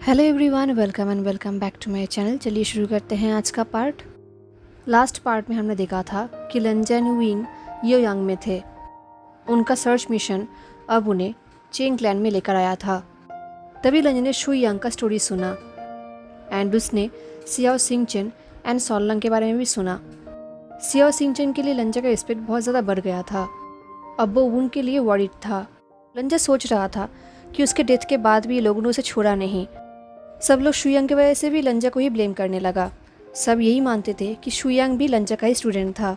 Hello everyone, welcome back to my channel. चलिए शुरू करते हैं आज का पार्ट। लास्ट पार्ट में हमने देखा था कि लंजन विंग यो यांग में थे। उनका सर्च मिशन अब उन्हें चेंग क्लैन में लेकर आया था। तभी लंजन ने शुई यांग का स्टोरी सुना एंड उसने सियाओ सिंगचन एंड सॉलंग के बारे में भी सुना। सियाओ सिंगचन के लिए लंजा का रिस्पेक्ट बहुत ज़्यादा बढ़ गया था। अब वो वुंग के लिए वॉरिड था। लंजा सोच रहा था कि उसके डेथ के बाद भी लोगों ने उसे छोड़ा नहीं। सब लोग शुयांग की वजह से भी लंजा को ही ब्लेम करने लगा। सब यही मानते थे कि शुयांग भी लंजा का ही स्टूडेंट था।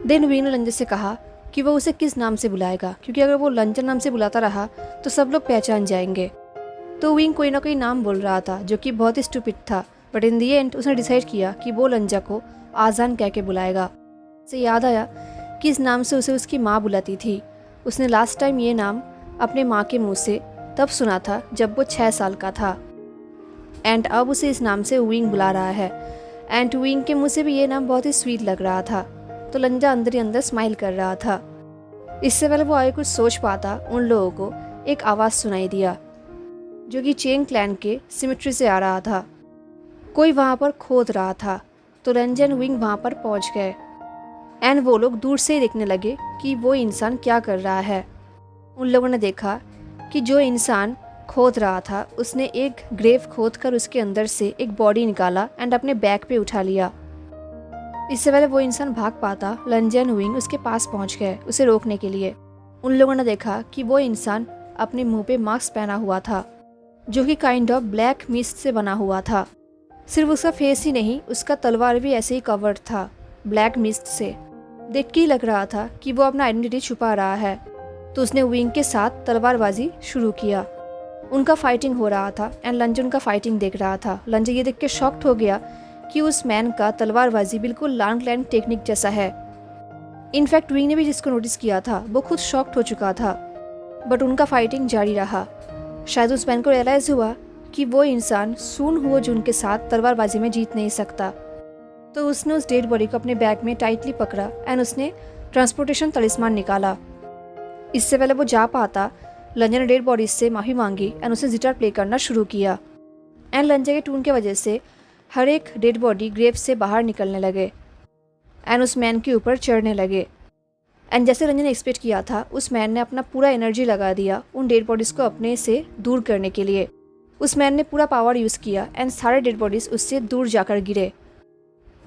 देन विंग ने लंजा से कहा कि वो उसे किस नाम से बुलाएगा, क्योंकि अगर वो लंजा नाम से बुलाता रहा तो सब लोग पहचान जाएंगे। तो विंग कोई ना कोई नाम बोल रहा था जो कि बहुत ही स्टूपिड था, बट इन दी एंड उसने डिसाइड किया कि वो लंजा को आजान कह के बुलाएगा। उसे याद आया कि इस नाम से उसे उसकी माँ बुलाती थी। उसने लास्ट टाइम ये नाम अपने माँ के मुँह से तब सुना था जब वो 6 साल का था एंड अब उसे इस नाम से विंग बुला रहा है। एंड विंग के मुंह से भी ये नाम बहुत ही स्वीट लग रहा था, तो लंजा अंदर ही अंदर स्माइल कर रहा था। इससे पहले वो आगे कुछ सोच पाता, उन लोगों को एक आवाज़ सुनाई दिया जो कि चेंग क्लैन के सिमेट्री से आ रहा था। कोई वहाँ पर खोद रहा था, तो लंजा एंड विंग वहाँ पर पहुँच गए एंड वो लोग दूर से ही देखने लगे कि वो इंसान क्या कर रहा है। उन लोगों ने देखा कि जो इंसान खोद रहा था उसने एक ग्रेव खोद कर उसके अंदर से एक बॉडी निकाला एंड अपने बैक पे उठा लिया। इससे पहले वो इंसान भाग पाता, लंजा एंड विंग उसके पास पहुंच गए उसे रोकने के लिए। उन लोगों ने देखा कि वो इंसान अपने मुंह पे मास्क पहना हुआ था जो कि काइंड ऑफ ब्लैक मिस्ट से बना हुआ था। सिर्फ उसका फेस ही नहीं, उसका तलवार भी ऐसे ही कवर्ड था ब्लैक मिस्ट से। देख के ही लग रहा था कि वो अपना आइडेंटिटी छुपा रहा है। तो उसने विंग के साथ तलवारबाजी शुरू किया। उनका फाइटिंग हो रहा था एंड लंजा उनका फाइटिंग देख रहा था। लंजा ये देख के शॉक्ड हो गया कि उस मैन का तलवारबाजी बिल्कुल लांग लैंड टेक्निक जैसा है। इनफैक्ट विंग ने भी जिसको नोटिस किया था वो खुद शॉक्ड हो चुका था, बट उनका फाइटिंग जारी रहा। शायद उस मैन को रियलाइज हुआ कि वो इंसान सून हुओ जुन के साथ तलवारबाजी में जीत नहीं सकता। तो उसने उस डेड बॉडी को अपने बैग में टाइटली पकड़ा एंड उसने ट्रांसपोर्टेशन तलिस्मान निकाला। इससे पहले वो जा पाता, लंजा ने डेड बॉडी से माफ़ी मांगी एंड उसे जिटार प्ले करना शुरू किया। एंड लंजा के टून की वजह से हर एक डेड बॉडी ग्रेव से बाहर निकलने लगे एंड उस मैन के ऊपर चढ़ने लगे। एंड जैसे लंजा ने एक्सपेक्ट किया था, उस मैन ने अपना पूरा एनर्जी लगा दिया उन डेड बॉडीज़ को अपने से दूर करने के लिए। उस मैन ने पूरा पावर यूज़ किया एंड सारे डेड बॉडीज़ उससे दूर जाकर गिरे।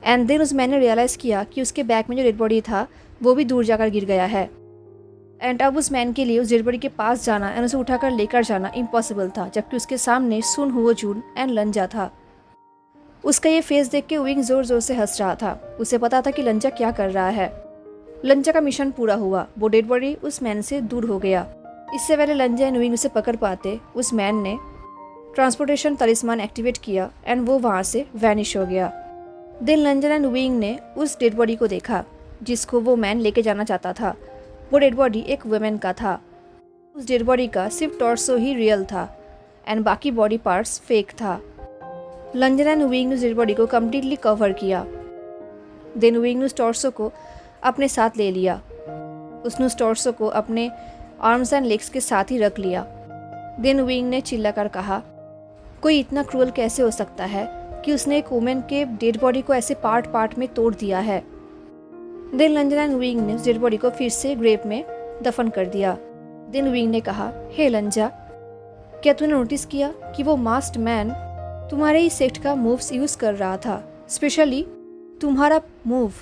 एंड देन उस मैन ने रियलाइज़ किया कि उसके बैक में जो डेड बॉडी था वो भी दूर जाकर गिर गया है। एंड अब उस मैन के लिए उस डेड बॉडी के पास जाना एंड उसे उठाकर लेकर जाना इम्पॉसिबल था, जबकि उसके सामने सुन हुओ जून एंड लंजा था। उसका ये फेस देख के विंग जोर जोर से हंस रहा था। उसे पता था कि लंजा क्या कर रहा है। लंजा का मिशन पूरा हुआ, वो डेड बॉडी उस मैन से दूर हो गया। इससे पहले लंजा एंड विंग उसे पकड़ पाते, उस मैन ने ट्रांसपोर्टेशन तलिस्मान एक्टिवेट किया एंड वो वहाँ से वैनिश हो गया। देन लंजा एंड विंग ने उस डेड बॉडी को देखा जिसको वो मैन लेके जाना चाहता था। वो डेड बॉडी एक वुमेन का था। उस डेड बॉडी का सिर्फ टॉर्सो ही रियल था एंड बाकी बॉडी पार्ट्स फेक था। लंजा एंड विंग ने उस डेड बॉडी को कम्प्लीटली कवर किया। देन विंग ने उस टॉर्सो को अपने साथ ले लिया। उसने उस टॉर्सो को अपने आर्म्स एंड लेग्स के साथ ही रख लिया। देन विंग ने चिल्लाकर कहा, कोई इतना क्रूअल कैसे हो सकता है कि उसने एक वुमेन के डेड बॉडी को ऐसे पार्ट पार्ट में तोड़ दिया है। देन लंजा एंड विंग ने उस डेड बॉडी को फिर से ग्रेव में दफन कर दिया। देन विंग ने कहा, हे लंजा, क्या तूने नोटिस किया कि वो मास्क्ड मैन तुम्हारे ही सेक्ट का मूव्स यूज़ कर रहा था, स्पेशली तुम्हारा मूव,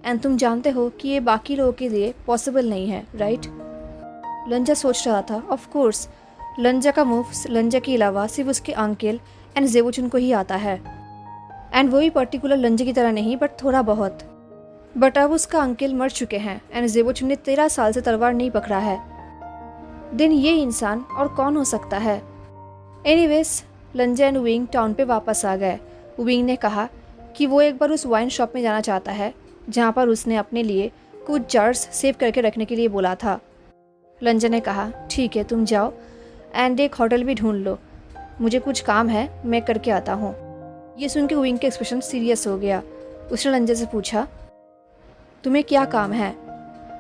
एंड तुम जानते हो कि ये बाकी लोगों के लिए पॉसिबल नहीं है, राइट? लंजा सोच रहा था, ऑफ कोर्स लंजा का मूव लंजा के अलावा सिर्फ उसके अंकल एंड जेवोचुन को ही आता है, एंड वो भी पर्टिकुलर लंजा की तरह नहीं, बट थोड़ा बहुत। बट अब उसका अंकल मर चुके हैं एंड जेवोचुन ने 13 साल से तलवार नहीं पकड़ा है। देन ये इंसान और कौन हो सकता है? एनीवेज, लंजा एंड विंग टाउन पे वापस आ गए। विंग ने कहा कि वो एक बार उस वाइन शॉप में जाना चाहता है जहाँ पर उसने अपने लिए कुछ जार्स सेव करके रखने के लिए बोला था। लंजा ने कहा, ठीक है तुम जाओ एंड एक होटल भी ढूंढ लो, मुझे कुछ काम है, मैं करके आता हूँ। ये सुन के विंग का एक्सप्रेशन सीरियस हो गया। उसने लंजा से पूछा, तुम्हें क्या काम है?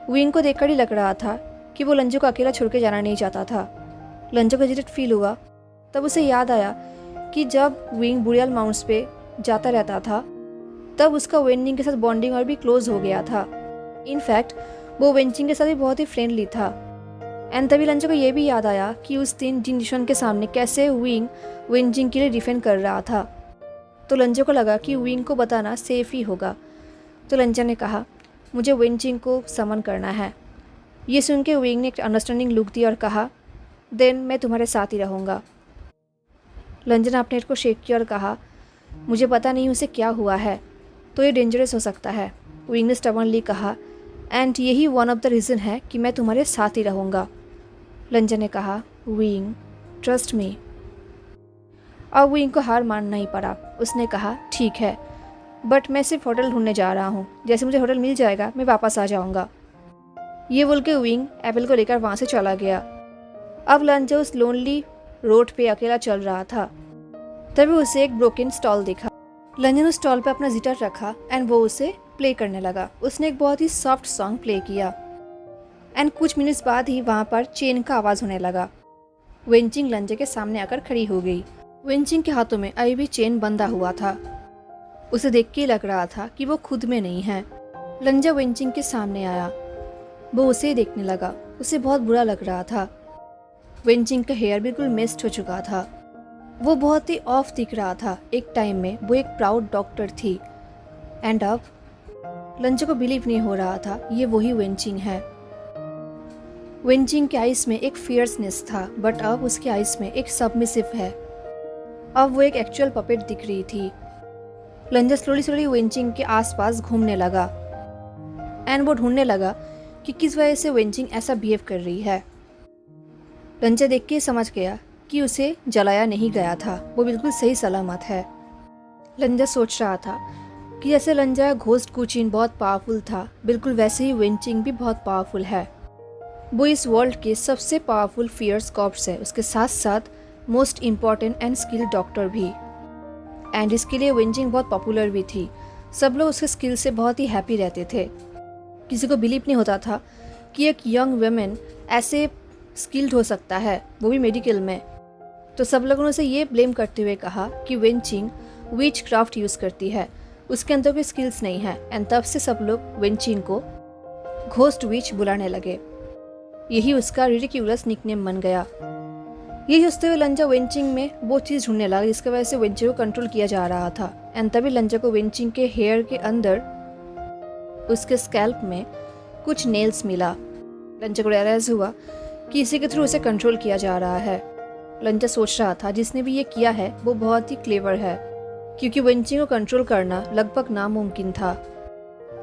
विंग को देखकर ही लग रहा था कि वो लंजो को अकेला छोड़ के जाना नहीं चाहता था। लंजो को हेजिटेट फील हुआ तब उसे याद आया कि जब विंग बुरियल माउंट्स पे जाता रहता था तब उसका वेनचिंग के साथ बॉन्डिंग और भी क्लोज हो गया था। इनफैक्ट वो वेनचिंग के साथ भी बहुत ही फ्रेंडली था। एंड तभी लंचा को ये भी याद आया कि उस दिन जिन डिशन के सामने कैसे विंग वेनचिंग के लिए डिफेंड कर रहा था। तो लंचा को लगा कि विंग को बताना सेफ ही होगा। तो लंचा ने कहा, मुझे वेनचिंग को समन करना है। ये सुन के विंग ने एक अंडरस्टैंडिंग लुक दी और कहा, देन मैं तुम्हारे साथ ही रहूँगा। लंचा ने अपने हेड को शेक किया और कहा, मुझे पता नहीं उसे क्या हुआ है, तो ये डेंजरस हो सकता है। विंग ने स्टबर्नली कहा, एंड यही वन ऑफ द रीज़न है कि मैं तुम्हारे साथ ही रहूँगा। लंचा ने कहा, विंग ट्रस्ट मी। अब विंग को हार मानना ही पड़ा। उसने कहा, ठीक है, बट मैं सिर्फ होटल ढूंढने जा रहा हूँ, जैसे मुझे होटल मिल जाएगा मैं वापस आ जाऊँगा। ये बोल के विंग एप्पल को लेकर वहाँ से चला गया। अब लंचा उस लोनली रोड पे अकेला चल रहा था। तभी उसे एक ब्रोकन स्टॉल दिखा। लंचा ने उस स्टॉल पे अपना गिटार रखा एंड वो उसे प्ले करने लगा। उसने एक बहुत ही सॉफ्ट सॉन्ग प्ले किया एंड कुछ मिनट्स बाद ही वहाँ पर चेन का आवाज़ होने लगा। वेनचिंग लंचा के सामने आकर खड़ी हो गई। वेनचिंग के हाथों में अभी भी चेन बंधा हुआ था। उसे देख के लग रहा था कि वो खुद में नहीं है। लंचा वेनचिंग के सामने आया। वो उसे देखने लगा। उसे बहुत बुरा लग रहा था। वेनचिंग का हेयर बिल्कुल मिस्ट हो चुका था। वो बहुत ही ऑफ दिख रहा था। एक टाइम में वो एक प्राउड डॉक्टर थी एंड अब लंचा को बिलीव नहीं हो रहा था ये वही वेनचिंग है। वेनचिंग के आइस में एक फियर्सनेस था, बट अब उसके आइस में एक सबमिसिव है। अब वो एक एक्चुअल पपेट दिख रही थी। लंचा स्लोली वेनचिंग के आसपास घूमने लगा एंड वो ढूंढने लगा कि किस वजह से वेनचिंग ऐसा बिहेव कर रही है। लंचा देख के समझ गया कि उसे जलाया नहीं गया था, वो बिल्कुल सही सलामत है। लंचा सोच रहा था कि जैसे लंचा घोस्ट कुचिन बहुत पावरफुल था, बिल्कुल वैसे ही वेनचिंग भी बहुत पावरफुल है। वो इस वर्ल्ड के सबसे पावरफुल फियर्स कॉप्स है, उसके साथ साथ most important and skilled doctor भी। एंड इसके लिए वेनचिंग बहुत पॉपुलर भी थी। सब लोग उसके स्किल से बहुत ही हैप्पी रहते थे। किसी को बिलीव नहीं होता था कि एक यंग वुमेन ऐसे स्किल्ड हो सकता है, वो भी मेडिकल में। तो सब लोगों ने उसे ये ब्लेम करते हुए कहा कि वेनचिंग विच क्राफ्ट यूज़ करती है, उसके अंदर कोई स्किल्स नहीं है। एंड तब से सब लोग वेनचिंग को घोस्ट विच बुलाने लगे। यही उसका रिडिक्यूलस निकनेम बन गया। यही सोचते हुए लंचा वेनचिंग में वो चीज़ ढूंढने लगा जिसकी वजह से वेनचिंग को कंट्रोल किया जा रहा था। एंड तभी लंचा को वेनचिंग के हेयर के अंदर उसके स्कैल्प में कुछ नेल्स मिला। लंचा को रियलाइज हुआ कि इसी के थ्रू उसे कंट्रोल किया जा रहा है। लंचा सोच रहा था जिसने भी ये किया है वो बहुत ही क्लेवर है, क्योंकि वेनचिंग को कंट्रोल करना लगभग नामुमकिन था।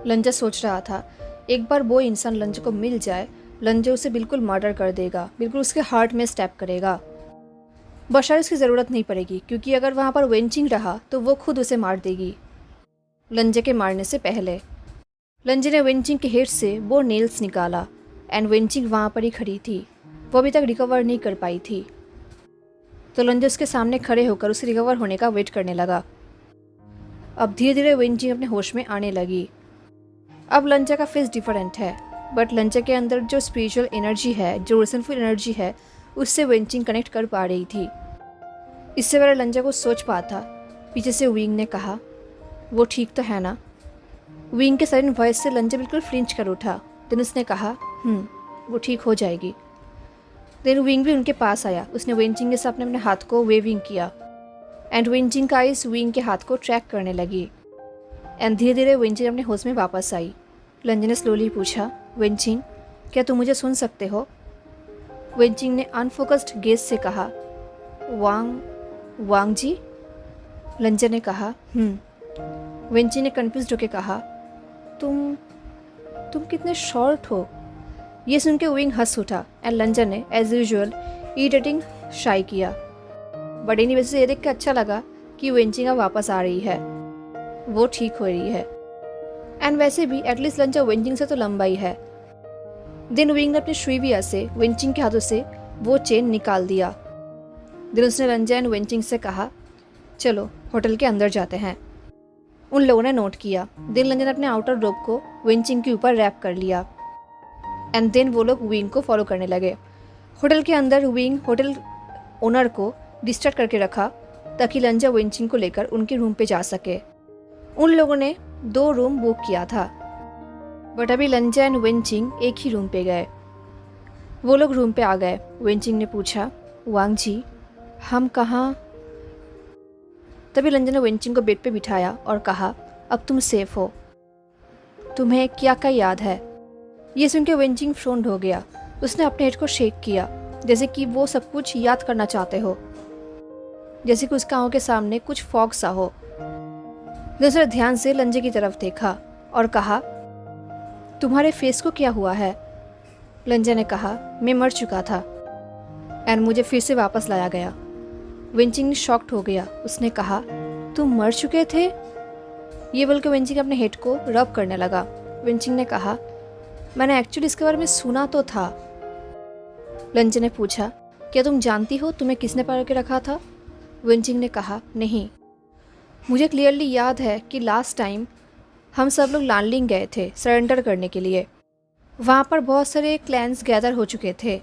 लंचा सोच रहा था एक बार वो इंसान लंचा को मिल जाए, लंचा उसे बिल्कुल मर्डर कर देगा, बिल्कुल उसके हार्ट में स्टैप करेगा। बशार इसकी ज़रूरत नहीं पड़ेगी, क्योंकि अगर वहाँ पर वेनचिंग रहा तो वो खुद उसे मार देगी। लंचा के मारने से पहले लंचा ने वेनचिंग के हेड से वो नेल्स निकाला एंड वेनचिंग वहाँ पर ही खड़ी थी। वो अभी तक रिकवर नहीं कर पाई थी। तो लंचा उसके सामने खड़े होकर उसे रिकवर होने का वेट करने लगा। अब धीरे धीरे वेनचिंग अपने होश में आने लगी। अब लंचा का फेस डिफरेंट है, बट लंचा के अंदर जो स्पिरिचुअल एनर्जी है, जो रिसनफुल एनर्जी है, उससे वेनचिंग कनेक्ट कर पा रही थी। इससे पहले लंचा को सोच पाता, पीछे से विंग ने कहा, वो ठीक तो है ना। विंग के सडन वॉइस से लंचा बिल्कुल फ्लिंच कर उठा। देन उसने कहा, वो ठीक हो जाएगी। देन विंग भी उनके पास आया। उसने वेनचिंग के सामने अपने हाथ को वेविंग किया एंड वेनचिंग का आइस विंग के हाथ को ट्रैक करने लगी। एंड धीरे धीरे वेनचिंग अपने होश में वापस आई। लंचा ने स्लोली पूछा, वेनचिंग क्या तुम मुझे सुन सकते हो? वेनचिंग ने अनफोकस्ड गेज से कहा, वांग जी। लंचा ने कहा, वेनचिंग ने कंफ्यूज होकर कहा, तुम कितने शॉर्ट हो। ये सुन के विंग हंस उठा एंड लंचा ने एज यूजुअल इरिटेटिंग शाई किया। बट एनी वजह से ये देख के अच्छा लगा कि वेनचिंग अब वापस आ रही है, वो ठीक हो रही है। एंड वैसे भी एटलीस्ट लंचा वेनचिंग से तो लंबा ही है। देन विंग ने अपने श्रीविया से वेनचिंग के हाथों से वो चेन निकाल दिया। देन उसने लंचा एंड वेनचिंग से कहा, चलो होटल के अंदर जाते हैं। उन लोगों ने नोट किया। देन लंचा ने अपने आउटर रोप को वेनचिंग के ऊपर रैप कर लिया एंड देन वो लोग विंग को फॉलो करने लगे। होटल के अंदर विंग होटल ओनर को डिस्ट्रैक्ट करके रखा ताकि लंजा वेंचिंग को लेकर उनके रूम पे जा सके। उन लोगों ने 2 रूम बुक किया था, बट अभी लंजा एंड वेंचिंग एक ही रूम पे गए। वो लोग रूम पे आ गए। वेंचिंग ने पूछा, वांग जी हम कहाँ? तभी लंजा ने वेंचिंग को बेड पे बिठाया और कहा, अब तुम सेफ हो। तुम्हें क्या क्या याद है? ये सुन के वेंचिंग फ्रोन्ड हो गया। उसने अपने हेड को शेक किया जैसे कि वो सब कुछ याद करना चाहते हो, जैसे कि उसका आंखों के सामने कुछ फॉग सा हो। दूसरा ध्यान से लंजे की तरफ देखा और कहा, तुम्हारे फेस को क्या हुआ है? लंजा ने कहा, मैं मर चुका था एंड मुझे फिर से वापस लाया गया। वेंचिंग शॉक्ड हो गया। उसने कहा, तुम मर चुके थे? ये बोलकर वेंचिंग अपने हेड को रब करने लगा। वेंचिंग ने कहा, मैंने एक्चुअली इसके बारे में सुना तो था। लंजा ने पूछा, क्या तुम जानती हो तुम्हें किसने पकड़ के रखा था? वेंचिंग ने कहा, नहीं, मुझे क्लियरली याद है कि लास्ट टाइम हम सब लोग लानलिंग गए थे सरेंडर करने के लिए। वहाँ पर बहुत सारे क्लैंस गैदर हो चुके थे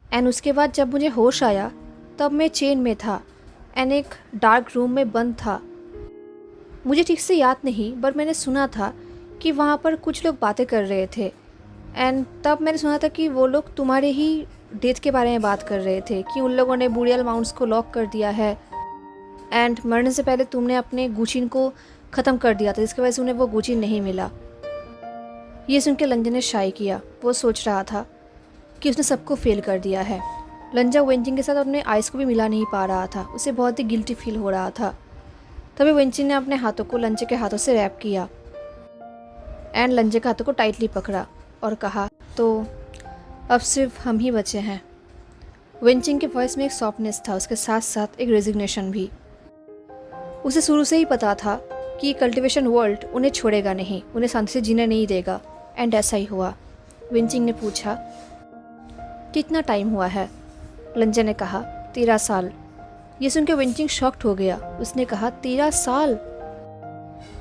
एंड उसके बाद जब मुझे होश आया तब मैं चेन में था एंड एक डार्क रूम में बंद था। मुझे ठीक से याद नहीं, बट मैंने सुना था कि वहाँ पर कुछ लोग बातें कर रहे थे एंड तब मैंने सुना था कि वो लोग तुम्हारे ही डेथ के बारे में बात कर रहे थे कि उन लोगों ने बुरियल माउंट्स को लॉक कर दिया है एंड मरने से पहले तुमने अपने गुचिन को ख़त्म कर दिया था, जिसकी वजह से उन्हें वो गुचिन नहीं मिला। ये सुन के लंजा ने शाई किया। वो सोच रहा था कि उसने सबको फेल कर दिया है। लंजा वेंचिंग के साथ अपने आइज़ को भी मिला नहीं पा रहा था। उसे बहुत ही गिल्टी फील हो रहा था। तभी वेंचिंग ने अपने हाथों को लंजे के हाथों से रैप किया एंड लंजे के हाथों को टाइटली पकड़ा और कहा, तो अब सिर्फ हम ही बचे हैं। वेंचिंग के वॉइस में एक सॉफ्टनेस था, उसके साथ साथ एक रेजिग्नेशन भी। उसे शुरू से ही पता था कि कल्टिवेशन वर्ल्ड उन्हें छोड़ेगा नहीं, उन्हें शांति से जीने नहीं देगा एंड ऐसा ही हुआ। वेंचिंग ने पूछा, कितना टाइम हुआ है? लंजा ने कहा, 13 साल। ये सुनकर वेंचिंग शॉक्ड हो गया। उसने कहा, 13 साल?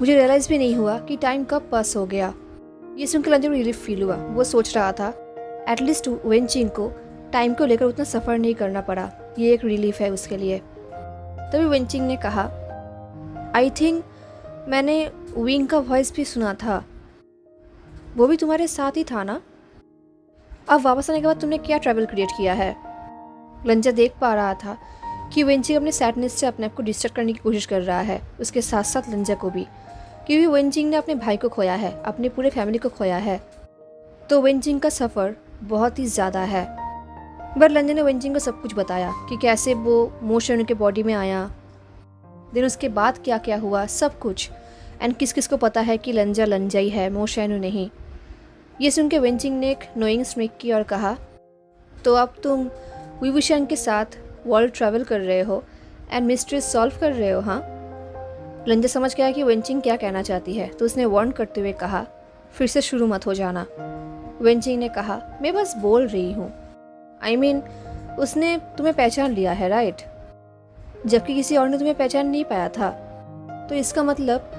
मुझे रियलाइज़ भी नहीं हुआ कि टाइम कब पास हो गया। ये सुनकर लंजा को रिलीफ फील हुआ। वो सोच रहा था एटलीस्ट वेंचिंग को टाइम को लेकर उतना सफ़र नहीं करना पड़ा, ये एक रिलीफ है उसके लिए। तभी वेंचिंग ने कहा, आई थिंक मैंने विंग का वॉइस भी सुना था, वो भी तुम्हारे साथ ही था ना? अब वापस आने के बाद तुमने क्या ट्रैवल क्रिएट किया है? लंजा देख पा रहा था कि वेंचिंग अपने सैडनेस से अपने आप को डिस्ट्रैक्ट करने की कोशिश कर रहा है, उसके साथ साथ लंजा को भी, क्योंकि वेंचिंग ने अपने भाई को खोया है, अपनी पूरे फैमिली को खोया है, तो वेंचिंग का सफ़र बहुत ही ज़्यादा है। बट लंजा ने वेंचिंग को सब कुछ बताया कि कैसे वो मोशन उनके बॉडी में आया, देन उसके बाद क्या क्या हुआ, सब कुछ, एंड किस किस को पता है कि लंजा लंजा ही है, मोशैनु नहीं। ये सुन के वेंचिंग ने एक नोइंग स्मिक की और कहा, तो अब तुम विवुशियन के साथ वर्ल्ड ट्रैवल कर रहे हो एंड मिस्ट्री सॉल्व कर रहे हो, हाँ? लंजा समझ गया कि वेंचिंग क्या कहना चाहती है, तो उसने वार्न करते हुए कहा, फिर से शुरू मत हो जाना। वेंचिंग ने कहा, मैं बस बोल रही हूँ। आई मीन उसने तुम्हें पहचान लिया है, राइट? जबकि किसी और ने तुम्हें पहचान नहीं पाया था, तो इसका मतलब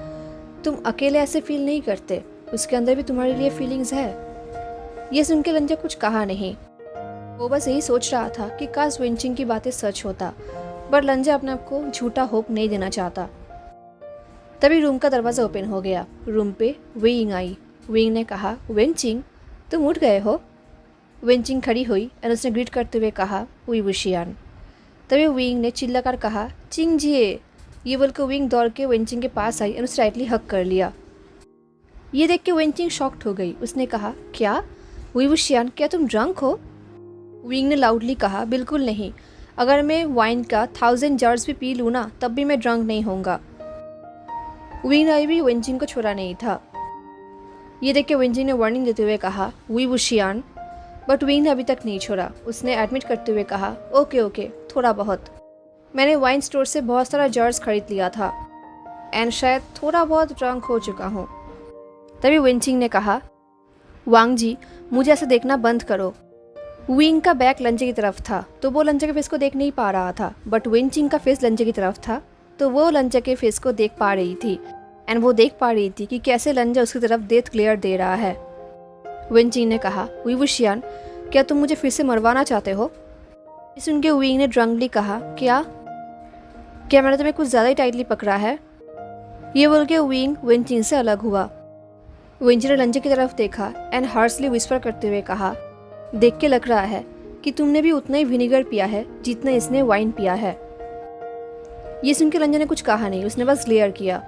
तुम अकेले ऐसे फील नहीं करते, उसके अंदर भी तुम्हारे लिए फीलिंग्स है। ये सुन के लंजा कुछ कहा नहीं। वो बस यही सोच रहा था कि काश वेंचिंग की बातें सच होता, पर लंजा अपने आप को झूठा होप नहीं देना चाहता। तभी रूम का दरवाज़ा ओपन हो गया। रूम पे विंग आई। विंग ने कहा, वेंचिंग तुम उठ गए हो? वेंचिंग खड़ी हुई और उसने ग्रीट करते हुए कहा, विवुशियन। तभी विंग ने चिल्लाकर कहा, चिंग जिए। ये बोलकर विंग दौड़ के वेंचिंग के पास आई और उसे टाइटली हक कर लिया। ये देख के वेंचिंग शॉक्ड हो गई। उसने कहा, क्या विवुशियन, क्या तुम ड्रंक हो? विंग ने लाउडली कहा, बिल्कुल नहीं, अगर मैं वाइन का 1000 जार्स भी पी लूँ ना, तब भी मैं ड्रंक नहीं होऊंगा। विंग ने भी वेंचिंग को छोड़ा नहीं था। ये देख के वेंचिंग ने वार्निंग देते हुए कहा, विवुशियन, बट विंग ने अभी तक नहीं छोड़ा। उसने एडमिट करते हुए कहा, ओके ओके, थोड़ा बहुत, मैंने वाइन स्टोर से बहुत सारा जार्स खरीद लिया था एंड शायद थोड़ा बहुत ड्रंक हो चुका हूँ। तभी वेंचिंग ने कहा, वांग जी मुझे ऐसा देखना बंद करो। विंग का बैक लंजे की तरफ था, तो वो लंजे के फेस को देख नहीं पा रहा था, बट वेंचिंग का फेस लंजे की तरफ था, तो वो लंजा के फेस को देख पा रही थी एंड वो देख पा रही थी कि कैसे लंजा उसकी तरफ डेथ ग्लेयर दे रहा है। वेंचिंग ने कहा, विवुशियन, क्या तुम मुझे फिर से मरवाना चाहते हो? सुन के विंग ने ड्रंकली कहा, क्या? क्या मैंने तुम्हें कुछ ज़्यादा ही टाइटली पकड़ा है? ये बोल के विंग वेंचिंग से अलग हुआ। वेंचिंग ने लंजे की तरफ देखा एंड हार्शली विस्पर करते हुए कहा, देख के लग रहा है कि तुमने भी उतना ही विनेगर पिया है जितना इसने वाइन पिया है। ये सुन के लंजे ने कुछ कहा नहीं, उसने बस ग्लेयर किया।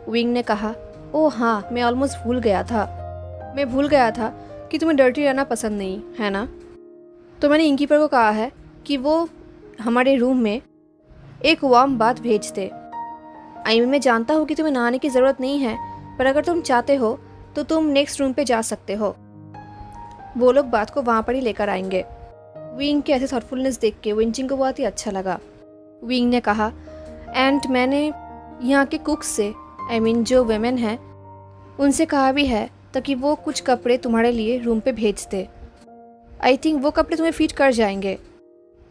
विंग ने कहा, ओह हाँ, मैं ऑलमोस्ट भूल गया था। मैं भूल गया था कि तुम्हें डर्टी रहना पसंद नहीं है ना। तो मैंने इनकीपर को कहा है कि वो हमारे रूम में एक वार्म बाथ भेज दे। मैं जानता हूँ कि तुम्हें नहाने की ज़रूरत नहीं है, पर अगर तुम चाहते हो तो तुम नेक्स्ट रूम पे जा सकते हो। वो लोग बात को वहाँ पर ही लेकर आएंगे। विंग के ऐसे थॉटफुलनेस देख के वेंचिंग को बहुत ही अच्छा लगा। विंग ने कहा, एंड मैंने यहाँ के कुक से जो वेमेन हैं उनसे कहा भी है ताकि वो कुछ कपड़े तुम्हारे लिए रूम पे भेज दे। आई थिंक वो कपड़े तुम्हें फिट कर जाएंगे।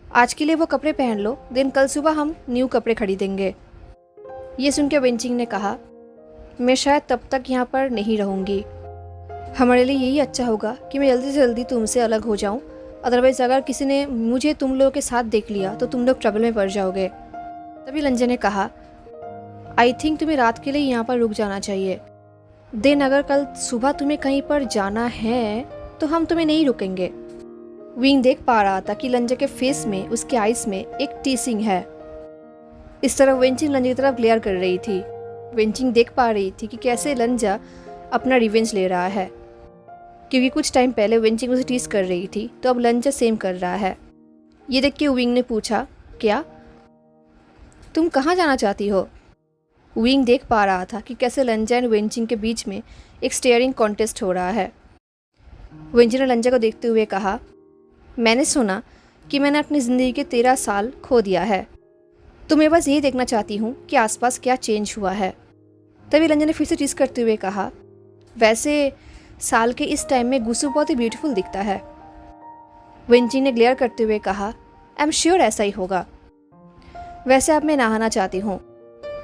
आज के लिए वो कपड़े पहन लो, देन कल सुबह हम न्यू कपड़े खरीदेंगे। ये सुन के वेंचिंग ने कहा, मैं शायद तब तक यहाँ पर नहीं रहूँगी। हमारे लिए यही अच्छा होगा कि मैं जल्दी से जल्दी तुमसे अलग हो जाऊँ, अदरवाइज़ अगर किसी ने मुझे तुम लोगों के साथ देख लिया तो तुम लोग ट्रबल में पड़ जाओगे। तभी लंजे ने कहा, आई थिंक तुम्हें रात के लिए यहाँ पर रुक जाना चाहिए। देन अगर कल सुबह तुम्हें कहीं पर जाना है तो हम तुम्हें नहीं रुकेंगे। विंग देख पा रहा था कि लंजे के फेस में, उसके आइज में एक टीसिंग है। इस तरह वेंचिंग लंजे की तरफ ग्लेयर कर रही थी। वेंचिंग देख पा रही थी कि कैसे लंजा अपना रिवेंज ले रहा है, क्योंकि कुछ टाइम पहले वेंचिंग उसे टीस कर रही थी, तो अब लंजा सेम कर रहा है। ये देख के विंग ने पूछा, क्या तुम कहाँ जाना चाहती हो? विंग देख पा रहा था कि कैसे लंजा एंड वेंचिंग के बीच में एक स्टेयरिंग कॉन्टेस्ट हो रहा है। वेंचिंग ने लंजा को देखते हुए कहा, मैंने सुना कि मैंने अपनी ज़िंदगी के 13 साल खो दिया है, तो मैं बस यही देखना चाहती हूँ कि आसपास क्या चेंज हुआ है। तभी लंजा ने फिर से टीस करते हुए कहा, वैसे साल के इस टाइम में गुस्सू बहुत ही ब्यूटीफुल दिखता है। वेंचिंग ने ग्लेयर करते हुए कहा, आई एम श्योर ऐसा ही होगा। वैसे अब मैं नहाना चाहती हूँ,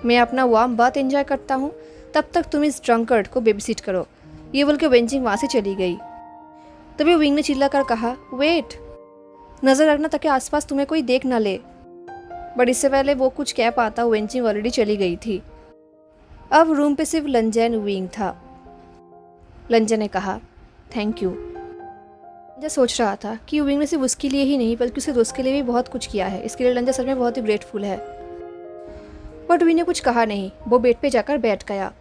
मैं अपना वार्म बाथ एंजॉय करता हूँ, तब तक तुम इस ड्रंकर्ड को बेबीसिट करो। ये बोल के वेंचिंग वहाँ से चली गई। तभी विंग ने चिल्ला कर कहा, वेट, नज़र रखना ताकि आसपास तुम्हें कोई देख ना ले। बट इससे पहले वो कुछ कह पाता, वेंचिंग ऑलरेडी चली गई थी। अब रूम पे सिर्फ लंजा एंड विंग था। लंजा ने कहा, थैंक यू। लंजा सोच रहा था कि विंग ने सिर्फ उसके लिए ही नहीं बल्कि उसके दोस्त के लिए भी बहुत कुछ किया है। इसके लिए लंजा सच में बहुत ही ग्रेटफुल है। बट विंग ने कुछ कहा नहीं, वो बेड पे जाकर बैठ गया।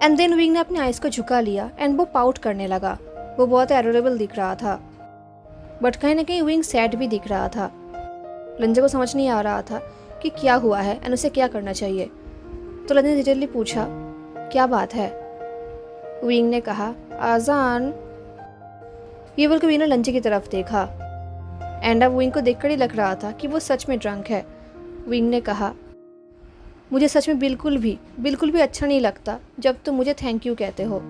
एंड देन विंग ने अपने आइज को झुका लिया एंड वो पाउट करने लगा। वो बहुत एडोरेबल दिख रहा था, बट कहीं ना कहीं विंग सैड भी दिख रहा था। लंजा को समझ नहीं आ रहा था कि क्या हुआ है एंड उसे क्या करना चाहिए। तो लंजा ने डिटेलली पूछा, क्या बात है? विंग ने कहा, आजान। ये बोल के विंग ने लंजे की तरफ देखा एंड अब विंग को देखकर ही लग रहा था कि वो सच में ड्रंक है। विंग ने कहा, मुझे सच में बिल्कुल भी अच्छा नहीं लगता जब तुम मुझे थैंक यू कहते हो।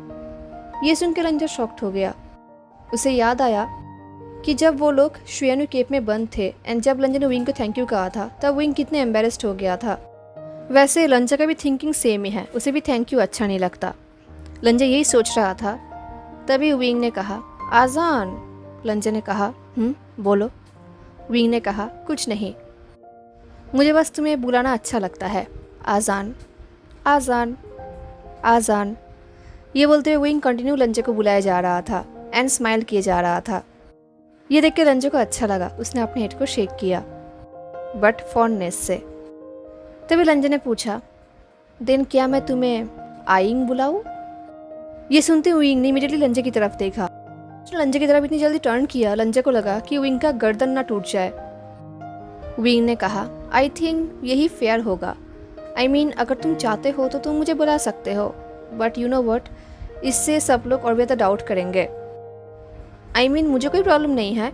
ये सुन के लंजा शॉक्ड हो गया। उसे याद आया कि जब वो लोग शुएनु केव में बंद थे एंड जब लंजा ने विंग को थैंक यू कहा था तब विंग कितने एम्बेरस्ड हो गया था। वैसे लंजा का भी थिंकिंग सेम ही है, उसे भी थैंक यू अच्छा नहीं लगता। लंजा यही सोच रहा था। तभी विंग ने कहा, आजान। लंजा ने कहा, बोलो। विंग ने कहा, कुछ नहीं, मुझे बस तुम्हें बुलाना अच्छा लगता है। आजान, आजान, आजान। ये बोलते हुए विंग कंटिन्यू लंजे को बुलाया जा रहा था एंड स्माइल किए जा रहा था। ये देख के लंजे को अच्छा लगा। उसने अपने हेड को शेक किया, बट फॉन्डनेस से। तभी लंजे ने पूछा, देन क्या मैं तुम्हें आइंग बुलाऊं? ये सुनते हुए विंग ने इमीडिएटली लंजे की तरफ देखा। लंजे की तरफ इतनी जल्दी टर्न किया, लंजे को लगा कि विंग का गर्दन ना टूट जाए। विंग ने कहा, आई थिंक यही फेयर होगा। अगर तुम चाहते हो तो तुम मुझे बुला सकते हो, बट यू नो व्हाट, इससे सब लोग और ज़्यादा डाउट करेंगे। मुझे कोई प्रॉब्लम नहीं है,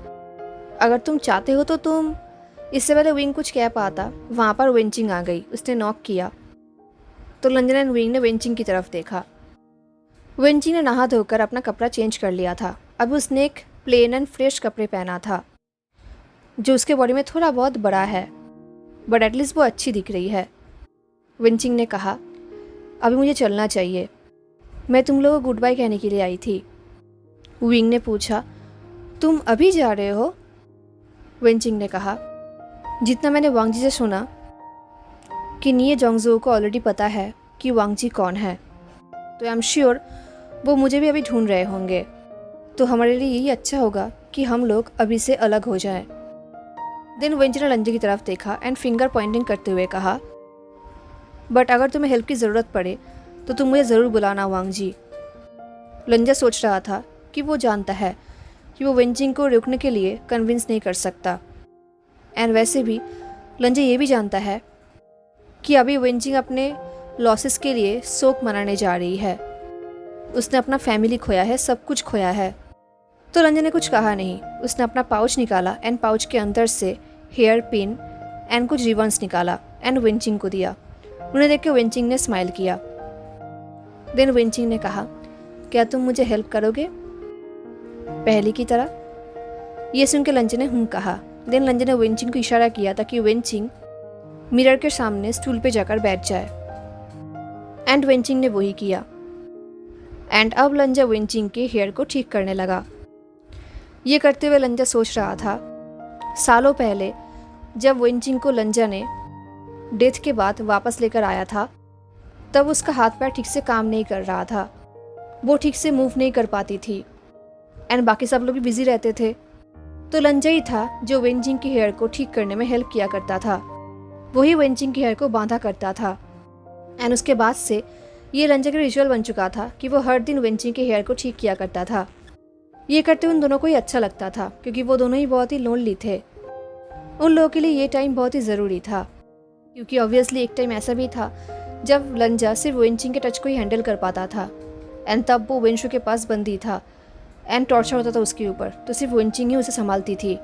अगर तुम चाहते हो तो तुम। इससे पहले विंग कुछ कह पाता, वहाँ पर वेंचिंग आ गई। उसने नॉक किया तो लंजन एंड विंग ने वेंचिंग की तरफ देखा। वेंचिंग ने नहा धोकर अपना कपड़ा चेंज कर लिया था। अब उसने एक प्लेन एंड फ्रेश कपड़े पहना था जो उसके बॉडी में थोड़ा बहुत बड़ा है, बट एटलीस्ट वो अच्छी दिख रही है। वेंचिंग ने कहा, अभी मुझे चलना चाहिए, मैं तुम लोगों को गुड बाय कहने के लिए आई थी। विंग ने पूछा, तुम अभी जा रहे हो? वेंचिंग ने कहा, जितना मैंने वांग जी से सुना कि निये जोंगजो को ऑलरेडी पता है कि वांग जी कौन है, तो आई एम श्योर वो मुझे भी अभी ढूंढ रहे होंगे, तो हमारे लिए यही अच्छा होगा कि हम लोग अभी से अलग हो जाएं। देन वेंची ने लंजा की तरफ देखा एंड फिंगर पॉइंटिंग करते हुए कहा, बट अगर तुम्हें हेल्प की ज़रूरत पड़े तो तुम मुझे ज़रूर बुलाना वांग जी। लंजा सोच रहा था कि वो जानता है कि वो वेंचिंग को रोकने के लिए कन्विंस नहीं कर सकता, एंड वैसे भी लंजा ये भी जानता है कि अभी वेंचिंग अपने लॉसेस के लिए शोक मनाने जा रही है। उसने अपना फैमिली खोया है, सब कुछ खोया है। तो लंजा ने कुछ कहा नहीं। उसने अपना पाउच निकाला एंड पाउच के अंदर से हेयर पिन एंड कुछ रिबन्स निकाला एंड वेंचिंग को दिया। उन्हें देख के वेंचिंग ने स्माइल किया। देन वेंचिंग ने कहा, क्या तुम मुझे हेल्प करोगे पहले की तरह? ये सुन के लंजा ने हूँ कहा। देन लंजा ने वेंचिंग को इशारा किया ताकि वेंचिंग मिरर के सामने स्टूल पे जाकर बैठ जाए, एंड वेंचिंग ने वही किया। एंड अब लंजा वेंचिंग के हेयर को ठीक करने लगा। ये करते हुए लंजा सोच रहा था, सालों पहले जब वेंचिंग को लंजा ने डेथ के बाद वापस लेकर आया था, तब उसका हाथ पैर ठीक से काम नहीं कर रहा था, वो ठीक से मूव नहीं कर पाती थी, एंड बाकी सब लोग भी बिजी रहते थे। तो लंजा ही था जो वेंचिंग के हेयर को ठीक करने में हेल्प किया करता था, वही वेंचिंग के हेयर को बांधा करता था। एंड उसके बाद से ये लंजा का रिचुअल बन चुका था कि वो हर दिन वेंचिंग के हेयर को ठीक किया करता था। ये करते उन दोनों को ही अच्छा लगता था, क्योंकि वो दोनों ही बहुत ही लोनली थे। उन लोगों के लिए ये टाइम बहुत ही ज़रूरी था, क्योंकि ऑब्वियसली एक टाइम ऐसा भी था जब लंजा सिर्फ वेंचिंग के टच को ही हैंडल कर पाता था, एंड तब वो वेंशु के पास बंदी था एंड टॉर्चर होता था उसके ऊपर, तो सिर्फ वेंचिंग ही उसे संभालती थी।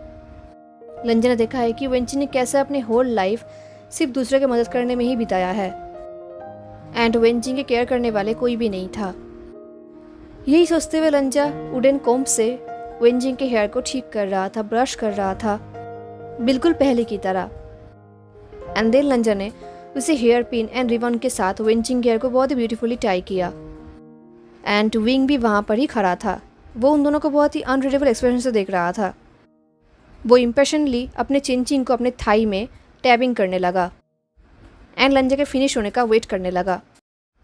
लंजा ने देखा है कि वेंचिंग ने कैसे अपने होल लाइफ सिर्फ दूसरे की मदद करने में ही बिताया है, एंड वेंचिंग के केयर करने वाले कोई भी नहीं था। यही सोचते हुए लंजा वुडन कोम्ब से वेंचिंग के हेयर को ठीक कर रहा था, ब्रश कर रहा था, बिल्कुल पहले की तरह। एंड देन लंजा ने उसे हेयर पिन एंड रिबन के साथ वेंचिंग के हेयर को बहुत ही ब्यूटीफुली टाई किया, एंड विंग भी वहाँ पर ही खड़ा था। वो उन दोनों को बहुत ही अनरीडेबल एक्सप्रेशन से देख रहा था। वो इम्पेशनली अपने चिंचिंग को अपने थाई में टैबिंग करने लगा, एंड लंजा के फिनिश होने का वेट करने लगा।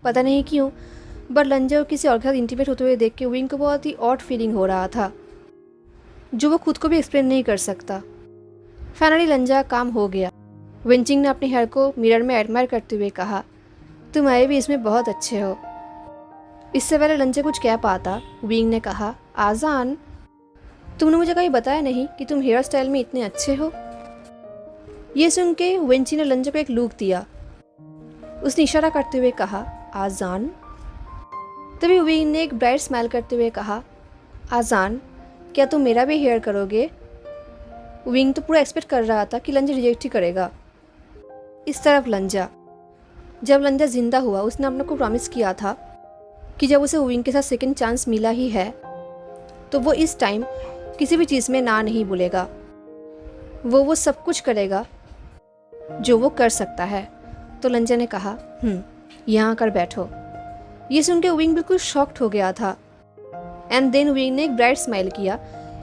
पता नहीं क्यों, बट लंजा को किसी और के साथ इंटीमेट होते हुए देख के विंग को बहुत ही ऑड फीलिंग हो रहा था, जो वो खुद को भी एक्सप्लेन नहीं कर सकता। फाइनली लंजा काम हो गया। वेंचिंग ने अपने हेयर को मिरर में एडमायर करते हुए कहा, तुम आए भी इसमें बहुत अच्छे हो। इससे पहले लंजा कुछ कह पाता, विंग ने कहा, आजान, तुमने मुझे कभी बताया नहीं कि तुम हेयर स्टाइल में इतने अच्छे हो। ये सुन के वेंची ने लंजा को एक लुक दिया। उसने इशारा करते हुए कहा, आजान। तभी विंग ने एक ब्राइट स्माइल करते हुए कहा, आजान, क्या तुम मेरा भी हेयर करोगे? विंग तो पूरा एक्सपेक्ट कर रहा था कि लंजा रिजेक्ट ही करेगा। इस तरफ लंजा, जब लंजा जिंदा हुआ उसने अपने को प्रॉमिस किया था कि जब उसे विंग के साथ सेकंड चांस मिला ही है तो वो इस टाइम किसी भी चीज़ में ना नहीं बोलेगा। वो सब कुछ करेगा जो वो कर सकता है। तो लंजा ने कहा, यहाँ आकर बैठो। ये सुन के विंग बिल्कुल शॉक्ड हो गया था, एंड देन विंग ने एक ब्राइट स्माइल किया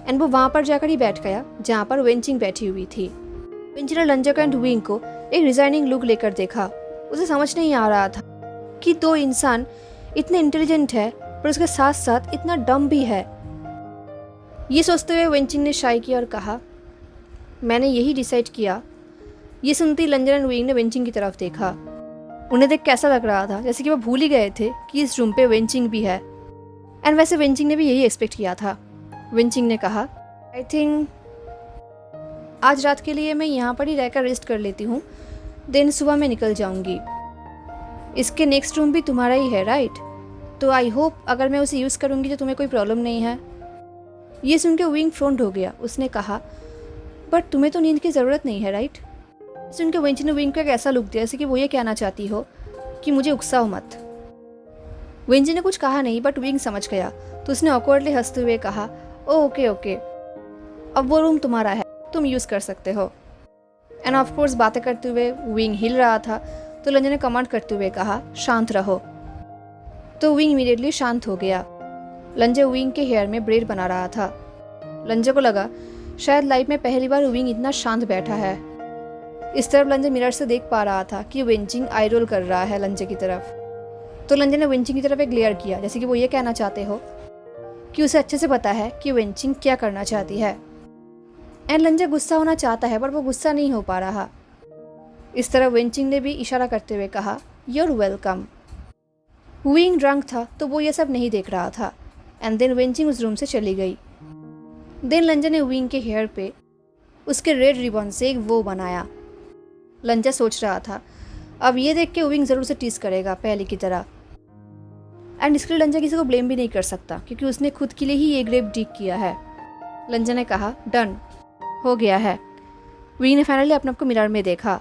एंड वो वहाँ पर जाकर ही बैठ गया जहाँ पर वेंचिंग बैठी हुई थी। वेंचिंग ने लंजा एंड विंग को एक रिजाइनिंग लुक लेकर देखा। उसे समझ नहीं आ रहा था कि दो इंसान इतने इंटेलिजेंट है पर उसके साथ साथ इतना डम भी है। ये सोचते हुए वेंचिंग ने शाई किया और कहा, मैंने यही डिसाइड किया। ये सुनते ही लंजा एंड विंग ने वेंचिंग की तरफ देखा। उन्हें देख कैसा लग रहा था जैसे कि वो भूल ही गए थे कि इस रूम पे वेंचिंग भी है, एंड वैसे वेंचिंग ने भी यही एक्सपेक्ट किया था। वेंचिंग ने कहा, आई थिंक आज रात के लिए मैं यहाँ पर ही रहकर रेस्ट कर लेती हूँ, देन सुबह मैं निकल जाऊँगी। इसके नेक्स्ट रूम भी तुम्हारा ही है, राइट? तो आई होप अगर मैं उसे यूज़ करूँगी तो तुम्हें कोई प्रॉब्लम नहीं है। ये सुन के विंग फ्रॉन्ट हो गया। उसने कहा, बट तुम्हें तो नींद की ज़रूरत नहीं है, राइट? सुन के वेंची ने विंग को एक ऐसा लुक दिया जैसे कि वो ये कहना चाहती हो कि मुझे उकसाओ मत। वेंची ने कुछ कहा नहीं, बट विंग समझ गया, तो उसने ऑकवर्डली हंसते हुए कहा, ओके ओके, अब वो रूम तुम्हारा है, तुम यूज़ कर सकते हो। एंड ऑफ कोर्स बातें करते हुए विंग हिल रहा था, तो लंजा ने कमांड करते हुए कहा, शांत रहो। तो विंग इमीडिएटली शांत हो गया। लंजा विंग के हेयर में ब्रेड बना रहा था। लंजा को लगा शायद लाइफ में पहली बार विंग इतना शांत बैठा है। इस तरफ लंजा मिरर से देख पा रहा था कि वेंचिंग आई रोल कर रहा है लंजे की तरफ। तो लंजे ने वेंचिंग की तरफ एक ग्लेयर किया, जैसे कि वो ये कहना चाहते हो कि उसे अच्छे से पता है कि वेंचिंग क्या करना चाहती है। एंड लंजा गुस्सा होना चाहता है पर वो गुस्सा नहीं हो पा रहा। इस तरह वेंचिंग ने भी इशारा करते हुए कहा, यूर वेलकम। विंग ड्रंक था तो वो ये सब नहीं देख रहा था। एंड देन वेंचिंग उस रूम से चली गई। देन लंजा ने विंग के हेयर पे उसके रेड रिबन से एक वो बनाया। लंजा सोच रहा था अब ये देख के विंग ज़रूर से टीज करेगा पहले की तरह। एंड इसके लिए लंजा किसी को ब्लेम भी नहीं कर सकता क्योंकि उसने खुद के लिए ही ये ग्रेप डिग किया है। लंजा ने कहा, डन हो गया है। विंग ने फाइनली अपने आप को मिरर में देखा।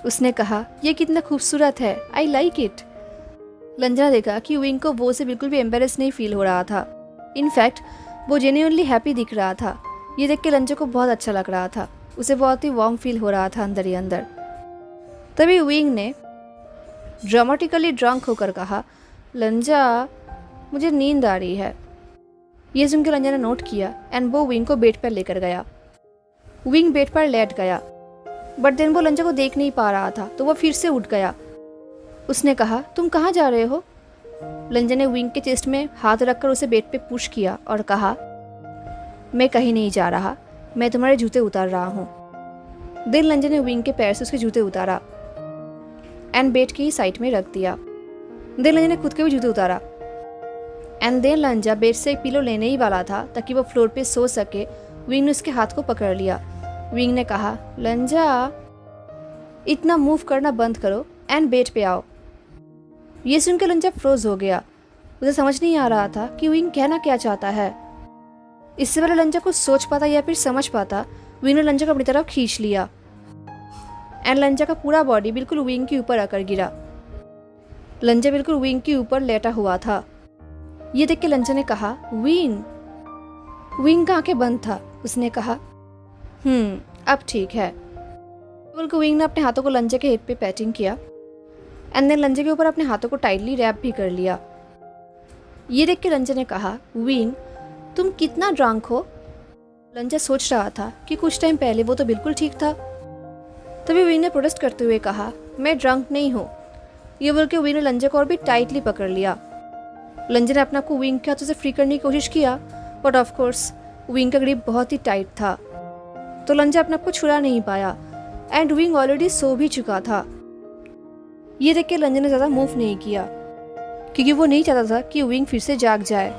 उसने कहा, यह कितना खूबसूरत है, आई लाइक इट। लंजा ने देखा कि विंग को वो से बिल्कुल भी एम्बेरस नहीं फील हो रहा था। इनफैक्ट वो जेन्युइनली हैप्पी दिख रहा था। ये देख के लंजा को बहुत अच्छा लग रहा था। उसे बहुत ही वार्म फील हो रहा था अंदर ही अंदर। तभी विंग ने ड्रामेटिकली ड्रंक होकर कहा, लंजा मुझे नींद आ रही है। ये सुनकर लंजा ने नोट किया एंड वो विंग को बेड पर लेकर गया। विंग बेड पर लेट गया बट देन वो लंजा को देख नहीं पा रहा था तो वो फिर से उठ गया। उसने कहा, तुम कहाँ जा रहे हो? लंजा ने विंग के चेस्ट में हाथ रखकर उसे बेड पे पुश किया और कहा, मैं कहीं नहीं जा रहा, मैं तुम्हारे जूते उतार रहा हूँ। देन लंजा ने विंग के पैर से उसके जूते उतारा एंड बेड की साइड में रख दिया। देन लंजा ने खुद के भी जूते उतारा एंड देन लंजा बेड से एक पिलो लेने ही वाला था ताकि वो फ्लोर पे सो सके। विंग ने उसके हाथ को पकड़ लिया। विंग ने कहा, लंजा इतना मूव करना बंद करो एंड बेड पे आओ। ये सुनकर लंजा फ्रोज हो गया। उसे समझ नहीं आ रहा था कि विंग कहना क्या चाहता है। इससे पहले लंजा कुछ सोच पाता या फिर समझ पाता, विंग ने लंजा को अपनी तरफ खींच लिया एंड लंजा का पूरा बॉडी बिल्कुल विंग के ऊपर आकर गिरा। लंजा बिल्कुल विंग के ऊपर लेटा हुआ था। ये देख के लंजा ने कहा, विंग। विंग का आंखें बंद था। उसने कहा, अब ठीक है। बिल्कुल विंग ने अपने हाथों को लंजा के हेड पे पैटिंग किया एंड देन लंजा के ऊपर अपने हाथों को टाइटली रैप भी कर लिया। ये देख के लंजा ने कहा, विंग तुम कितना ड्रंक हो? लंजा सोच रहा था कि कुछ टाइम पहले वो तो बिल्कुल ठीक था। तभी विंग ने प्रोटेस्ट करते हुए कहा, मैं ड्रंक नहीं हूँ। ये बोल के विंग ने लंजा को और भी टाइटली पकड़ लिया। लंजा ने अपने आप को विंग के हाथों से फ्री करने की कोशिश किया बट ऑफ कोर्स विंग का ग्रिप बहुत ही टाइट था तो लंजा अपने आप को छुड़ा नहीं पाया एंड विंग ऑलरेडी सो भी चुका था। ये देख के लंजा ने ज़्यादा मूव नहीं किया क्योंकि वो नहीं चाहता था कि विंग फिर से जाग जाए।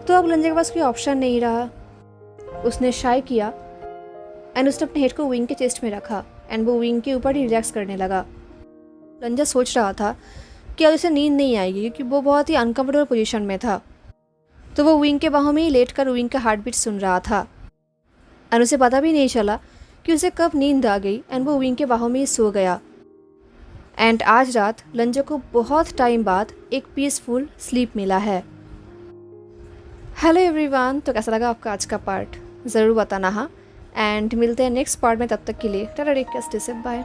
तो अब लंजा के पास कोई ऑप्शन नहीं रहा। उसने शाय किया एंड उसने अपने हेड को विंग के चेस्ट में रखा एंड वो विंग के ऊपर ही रिलैक्स करने लगा। लंजा सोच रहा था कि अब उसे नींद नहीं आएगी क्योंकि वो बहुत ही अनकंफर्टेबल पोजीशन में था। तो वो विंग के बाहों में ही लेट कर विंग का हार्ट बीट सुन रहा था और उसे पता भी नहीं चला कि उसे कब नींद आ गई एंड वो विंग के बाहों में ही सो गया। एंड आज रात लंजा को बहुत टाइम बाद एक पीसफुल स्लीप मिला है। हेलो एवरीवन, तो कैसा लगा आपका आज का पार्ट ज़रूर बताना हाँ। एंड मिलते हैं नेक्स्ट पार्ट में, तब तक के लिए tata take care, stay safe, bye.